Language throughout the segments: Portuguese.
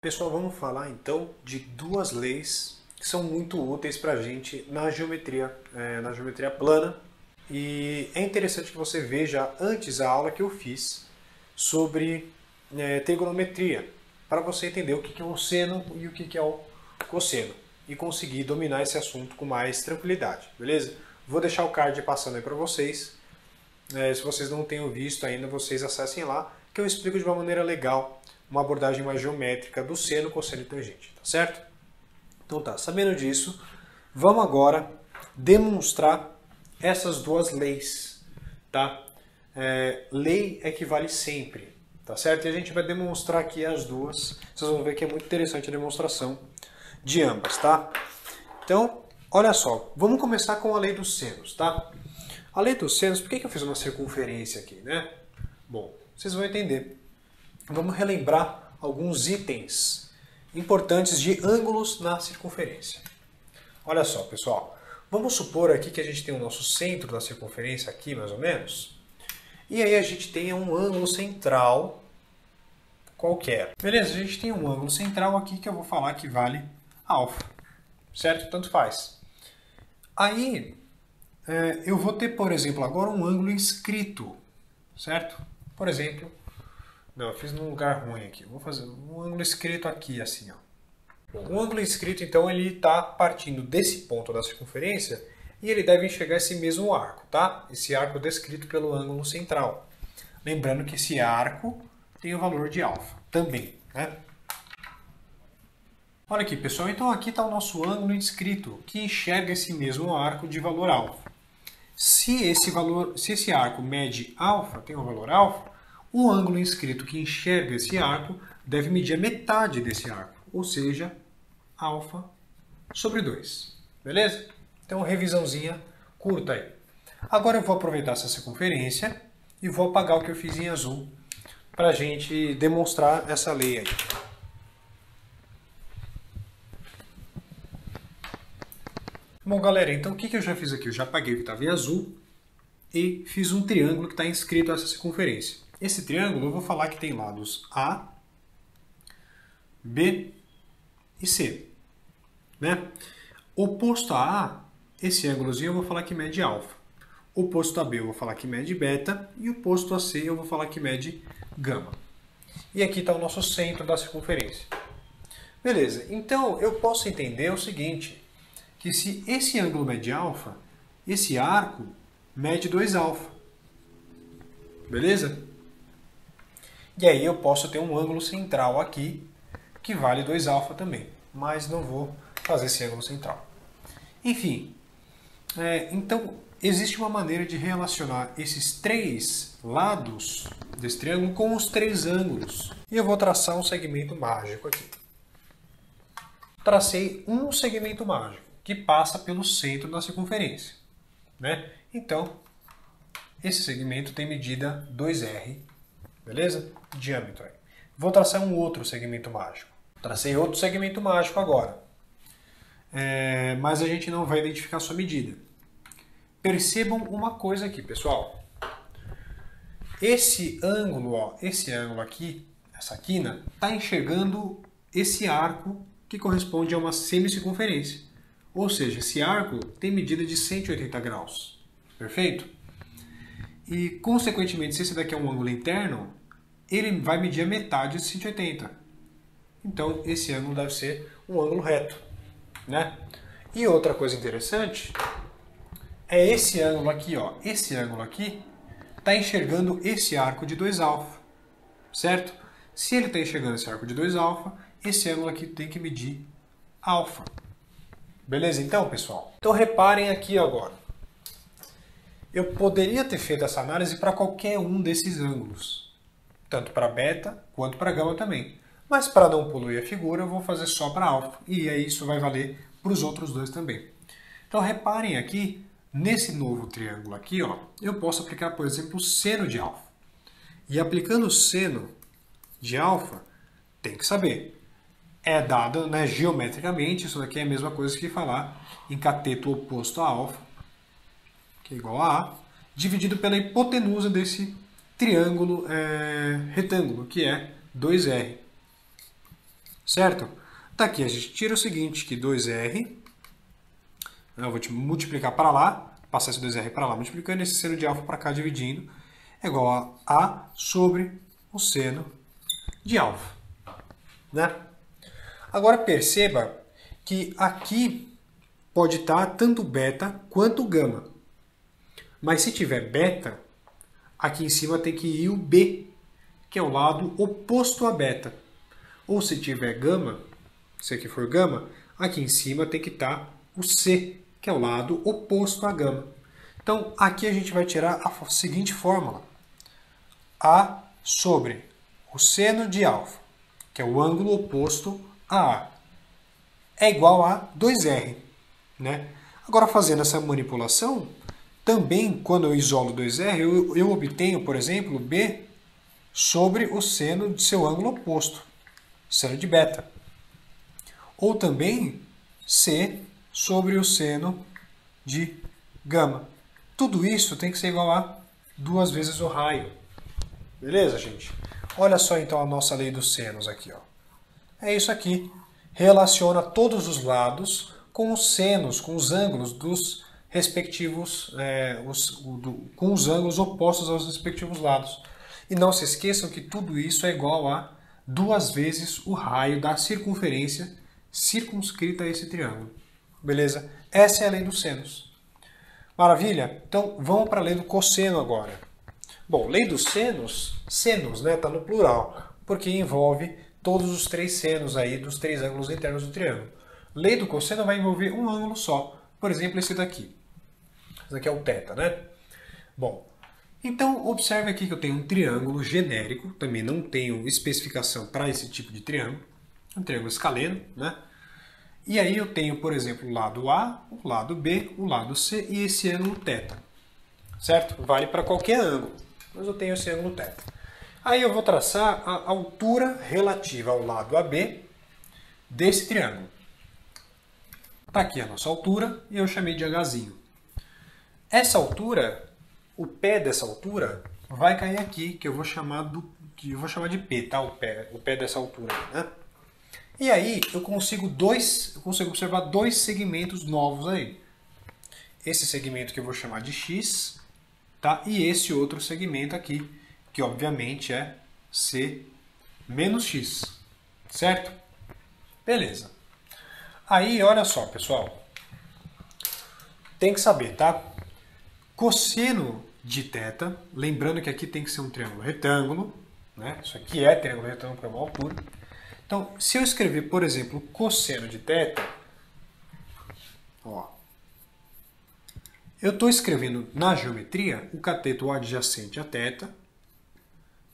Pessoal, vamos falar então de duas leis que são muito úteis para a gente na geometria plana. E é interessante que você veja antes a aula que eu fiz sobre trigonometria, para você entender o que é o seno e o que é o cosseno e conseguir dominar esse assunto com mais tranquilidade, beleza? Vou deixar o card passando aí para vocês. Se vocês não tenham visto ainda, vocês acessem lá, que eu explico de uma maneira legal uma abordagem mais geométrica do seno, cosseno e tangente, tá certo? Então tá, sabendo disso, vamos agora demonstrar essas duas leis, tá? Lei equivale sempre, tá certo? E a gente vai demonstrar aqui as duas, vocês vão ver que é muito interessante a demonstração de ambas, tá? Então, olha só, vamos começar com a lei dos senos, tá? A lei dos senos, por que eu fiz uma circunferência aqui, né? Bom, vocês vão entender. Vamos relembrar alguns itens importantes de ângulos na circunferência. Olha só, pessoal. Vamos supor aqui que a gente tem o nosso centro da circunferência aqui, mais ou menos. E aí a gente tem um ângulo central qualquer. Beleza? A gente tem um ângulo central aqui que eu vou falar que vale alfa. Certo? Tanto faz. Aí, eu vou ter, por exemplo, agora um ângulo inscrito. Certo? Por exemplo... Não, eu fiz num lugar ruim aqui. Vou fazer um ângulo inscrito aqui, assim, ó. O ângulo inscrito, então, ele está partindo desse ponto da circunferência e ele deve enxergar esse mesmo arco, tá? Esse arco descrito pelo ângulo central. Lembrando que esse arco tem o valor de alfa também, né? Olha aqui, pessoal. Então, aqui está o nosso ângulo inscrito, que enxerga esse mesmo arco de valor alfa. Se esse arco mede alfa, tem um valor alfa, o ângulo inscrito que enxerga esse arco deve medir a metade desse arco, ou seja, alfa sobre 2. Beleza? Então, revisãozinha curta aí. Agora eu vou aproveitar essa circunferência e vou apagar o que eu fiz em azul para a gente demonstrar essa lei aí. Bom, galera, então o que eu já fiz aqui? Eu já apaguei o que estava em azul e fiz um triângulo que está inscrito a essa circunferência. Esse triângulo eu vou falar que tem lados A, B e C. Né? Oposto a A, esse ângulozinho eu vou falar que mede alfa. Oposto a B eu vou falar que mede beta. E oposto a C eu vou falar que mede gama. E aqui está o nosso centro da circunferência. Beleza, então eu posso entender o seguinte, que se esse ângulo mede alfa, esse arco mede 2 alfa. Beleza? E aí eu posso ter um ângulo central aqui, que vale 2 alfa também. Mas não vou fazer esse ângulo central. Enfim, então existe uma maneira de relacionar esses 3 lados desse triângulo com os 3 ângulos. E eu vou traçar um segmento mágico aqui. Tracei um segmento mágico, que passa pelo centro da circunferência. Né? Então, esse segmento tem medida 2R. Beleza? Diâmetro aí. Vou traçar um outro segmento mágico. Tracei outro segmento mágico agora. Mas a gente não vai identificar a sua medida. Percebam uma coisa aqui, pessoal. Esse ângulo aqui, essa quina, está enxergando esse arco que corresponde a uma semicircunferência. Ou seja, esse arco tem medida de 180 graus. Perfeito? E, consequentemente, se esse daqui é um ângulo interno, ele vai medir a metade de 180. Então, esse ângulo deve ser um ângulo reto. Né? E outra coisa interessante é esse ângulo aqui. Ó. Esse ângulo aqui está enxergando esse arco de 2 alfa. Certo? Se ele está enxergando esse arco de 2 alfa, esse ângulo aqui tem que medir alfa. Beleza, então, pessoal? Então, reparem aqui agora. Eu poderia ter feito essa análise para qualquer um desses ângulos, tanto para beta quanto para gama também. Mas para não poluir a figura, eu vou fazer só para alfa, e aí isso vai valer para os outros dois também. Então reparem aqui, nesse novo triângulo aqui, ó, eu posso aplicar, por exemplo, o seno de alfa. E aplicando o seno de alfa, tem que saber. É dado, né, geometricamente, isso daqui é a mesma coisa que falar em cateto oposto a alfa, que é igual a A, dividido pela hipotenusa desse triângulo retângulo, que é 2R. certo? Daqui a gente tira o seguinte, que 2R, eu vou te multiplicar para lá, passar esse 2R para lá, multiplicando esse seno de alfa para cá, dividindo, é igual a A sobre o seno de alfa, né? Agora perceba que aqui pode estar tanto beta quanto gama. Mas se tiver beta, aqui em cima tem que ir o B, que é o lado oposto a beta. Ou se tiver gama, se aqui for gama, aqui em cima tem que estar o C, que é o lado oposto a gama. Então aqui a gente vai tirar a seguinte fórmula. A sobre o seno de alfa, que é o ângulo oposto a A, é igual a 2R. Né? Agora, fazendo essa manipulação, também quando eu isolo 2R, eu obtenho, por exemplo, B sobre o seno de seu ângulo oposto, seno de beta. Ou também C sobre o seno de gama. Tudo isso tem que ser igual a 2 vezes o raio. Beleza, gente? Olha só então a nossa lei dos senos aqui. Ó. É isso aqui. Relaciona todos os lados com os senos, com os ângulos dos respectivos, com os ângulos opostos aos respectivos lados. E não se esqueçam que tudo isso é igual a 2 vezes o raio da circunferência circunscrita a esse triângulo. Beleza? Essa é a lei dos senos. Maravilha? Então vamos para a lei do cosseno agora. Bom, lei dos senos, né, tá no plural, porque envolve todos os 3 senos aí dos 3 ângulos internos do triângulo. Lei do cosseno vai envolver um ângulo só. Por exemplo, esse daqui. Esse daqui é o θ, né? Bom, então observe aqui que eu tenho um triângulo genérico, também não tenho especificação para esse tipo de triângulo. Um triângulo escaleno, né? E aí eu tenho, por exemplo, o lado A, o lado B, o lado C e esse ângulo θ. Certo? Vale para qualquer ângulo, mas eu tenho esse ângulo θ. Aí eu vou traçar a altura relativa ao lado AB desse triângulo. Está aqui a nossa altura e eu chamei de Hzinho. Essa altura, o pé dessa altura, vai cair aqui, que eu vou chamar de P, tá? O pé dessa altura, né? E aí eu consigo observar 2 segmentos novos aí. Esse segmento que eu vou chamar de X, tá? E esse outro segmento aqui, que obviamente é C menos X, certo? Beleza. Aí, olha só, pessoal. Tem que saber, tá? Cosseno de θ, lembrando que aqui tem que ser um triângulo retângulo, né? Isso aqui é triângulo retângulo para uma altura. Então, se eu escrever, por exemplo, cosseno de θ, ó, eu estou escrevendo na geometria o cateto adjacente a θ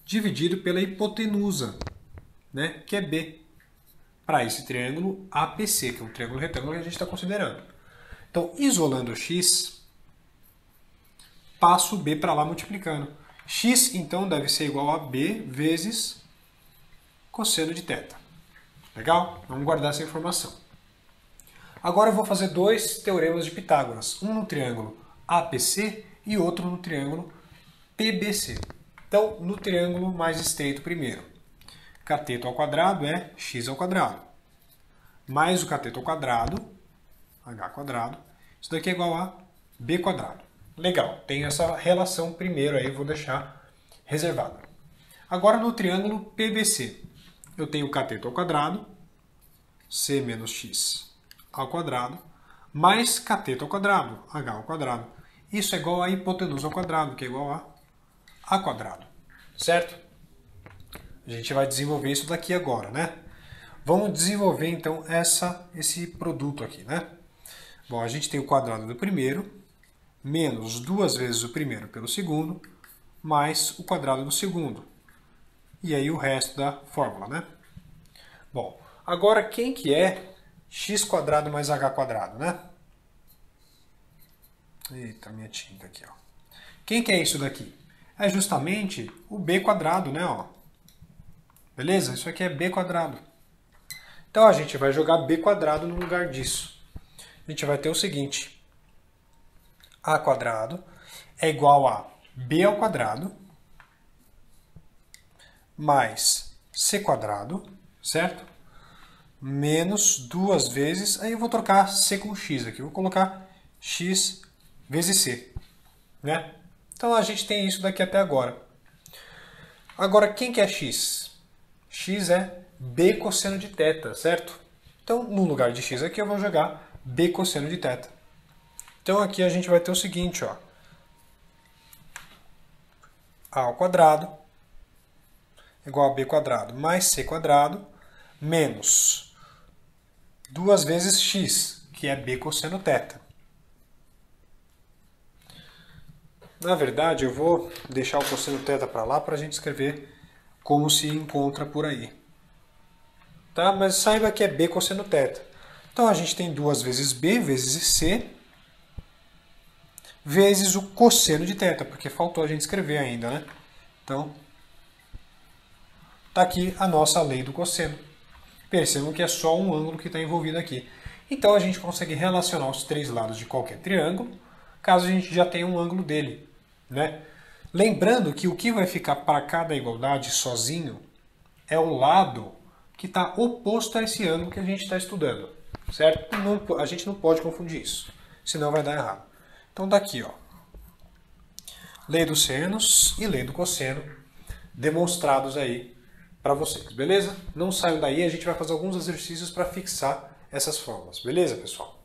dividido pela hipotenusa, né? Que é B. Para esse triângulo APC, que é um triângulo retângulo que a gente está considerando. Então, isolando o X, passo o B para lá multiplicando. X, então, deve ser igual a B vezes cosseno de θ. Legal? Vamos guardar essa informação. Agora eu vou fazer 2 teoremas de Pitágoras. Um no triângulo APC e outro no triângulo PBC. Então, no triângulo mais estreito primeiro. Cateto ao quadrado é x ao quadrado. Mais o cateto ao quadrado, h quadrado. Isso daqui é igual a b quadrado. Legal, tem essa relação primeiro aí, vou deixar reservada. Agora no triângulo PBC, eu tenho o cateto ao quadrado, c menos x ao quadrado, mais cateto ao quadrado, h ao quadrado. Isso é igual a hipotenusa ao quadrado, que é igual a quadrado. Certo? A gente vai desenvolver isso daqui agora, né? Vamos desenvolver então esse produto aqui, né? Bom, a gente tem o quadrado do primeiro, menos 2 vezes o primeiro pelo segundo, mais o quadrado do segundo. E aí o resto da fórmula, né? Bom, agora quem que é x quadrado mais h quadrado, né? Eita, minha tinta aqui, ó. Quem que é isso daqui? É justamente o b quadrado, né? Ó. Beleza? Isso aqui é b quadrado. Então a gente vai jogar b quadrado no lugar disso. A gente vai ter o seguinte. A quadrado é igual a b ao quadrado mais c quadrado, certo? menos 2 vezes, aí eu vou trocar c com x aqui, vou colocar x vezes c, né? Então a gente tem isso daqui até agora. Agora, quem que é x? X é b cosseno de θ, certo? Então, no lugar de x aqui, eu vou jogar b cosseno de θ. Então aqui a gente vai ter o seguinte, ó. A ao quadrado igual a b quadrado mais c quadrado menos 2 vezes x, que é b cosseno θ. Na verdade, eu vou deixar o cosseno θ para lá para a gente escrever como se encontra por aí. Tá? Mas saiba que é b cosseno θ. Então a gente tem 2 vezes b vezes c vezes o cosseno de θ, porque faltou a gente escrever ainda, né? Então, está aqui a nossa lei do cosseno. Percebam que é só um ângulo que está envolvido aqui. Então a gente consegue relacionar os 3 lados de qualquer triângulo, caso a gente já tenha um ângulo dele, né? Lembrando que o que vai ficar para cada igualdade sozinho é o lado que está oposto a esse ângulo que a gente está estudando, certo? A gente não pode confundir isso, senão vai dar errado. Então tá aqui, ó, lei dos senos e lei do cosseno demonstrados aí para vocês, beleza? Não saiam daí, a gente vai fazer alguns exercícios para fixar essas fórmulas, beleza, pessoal?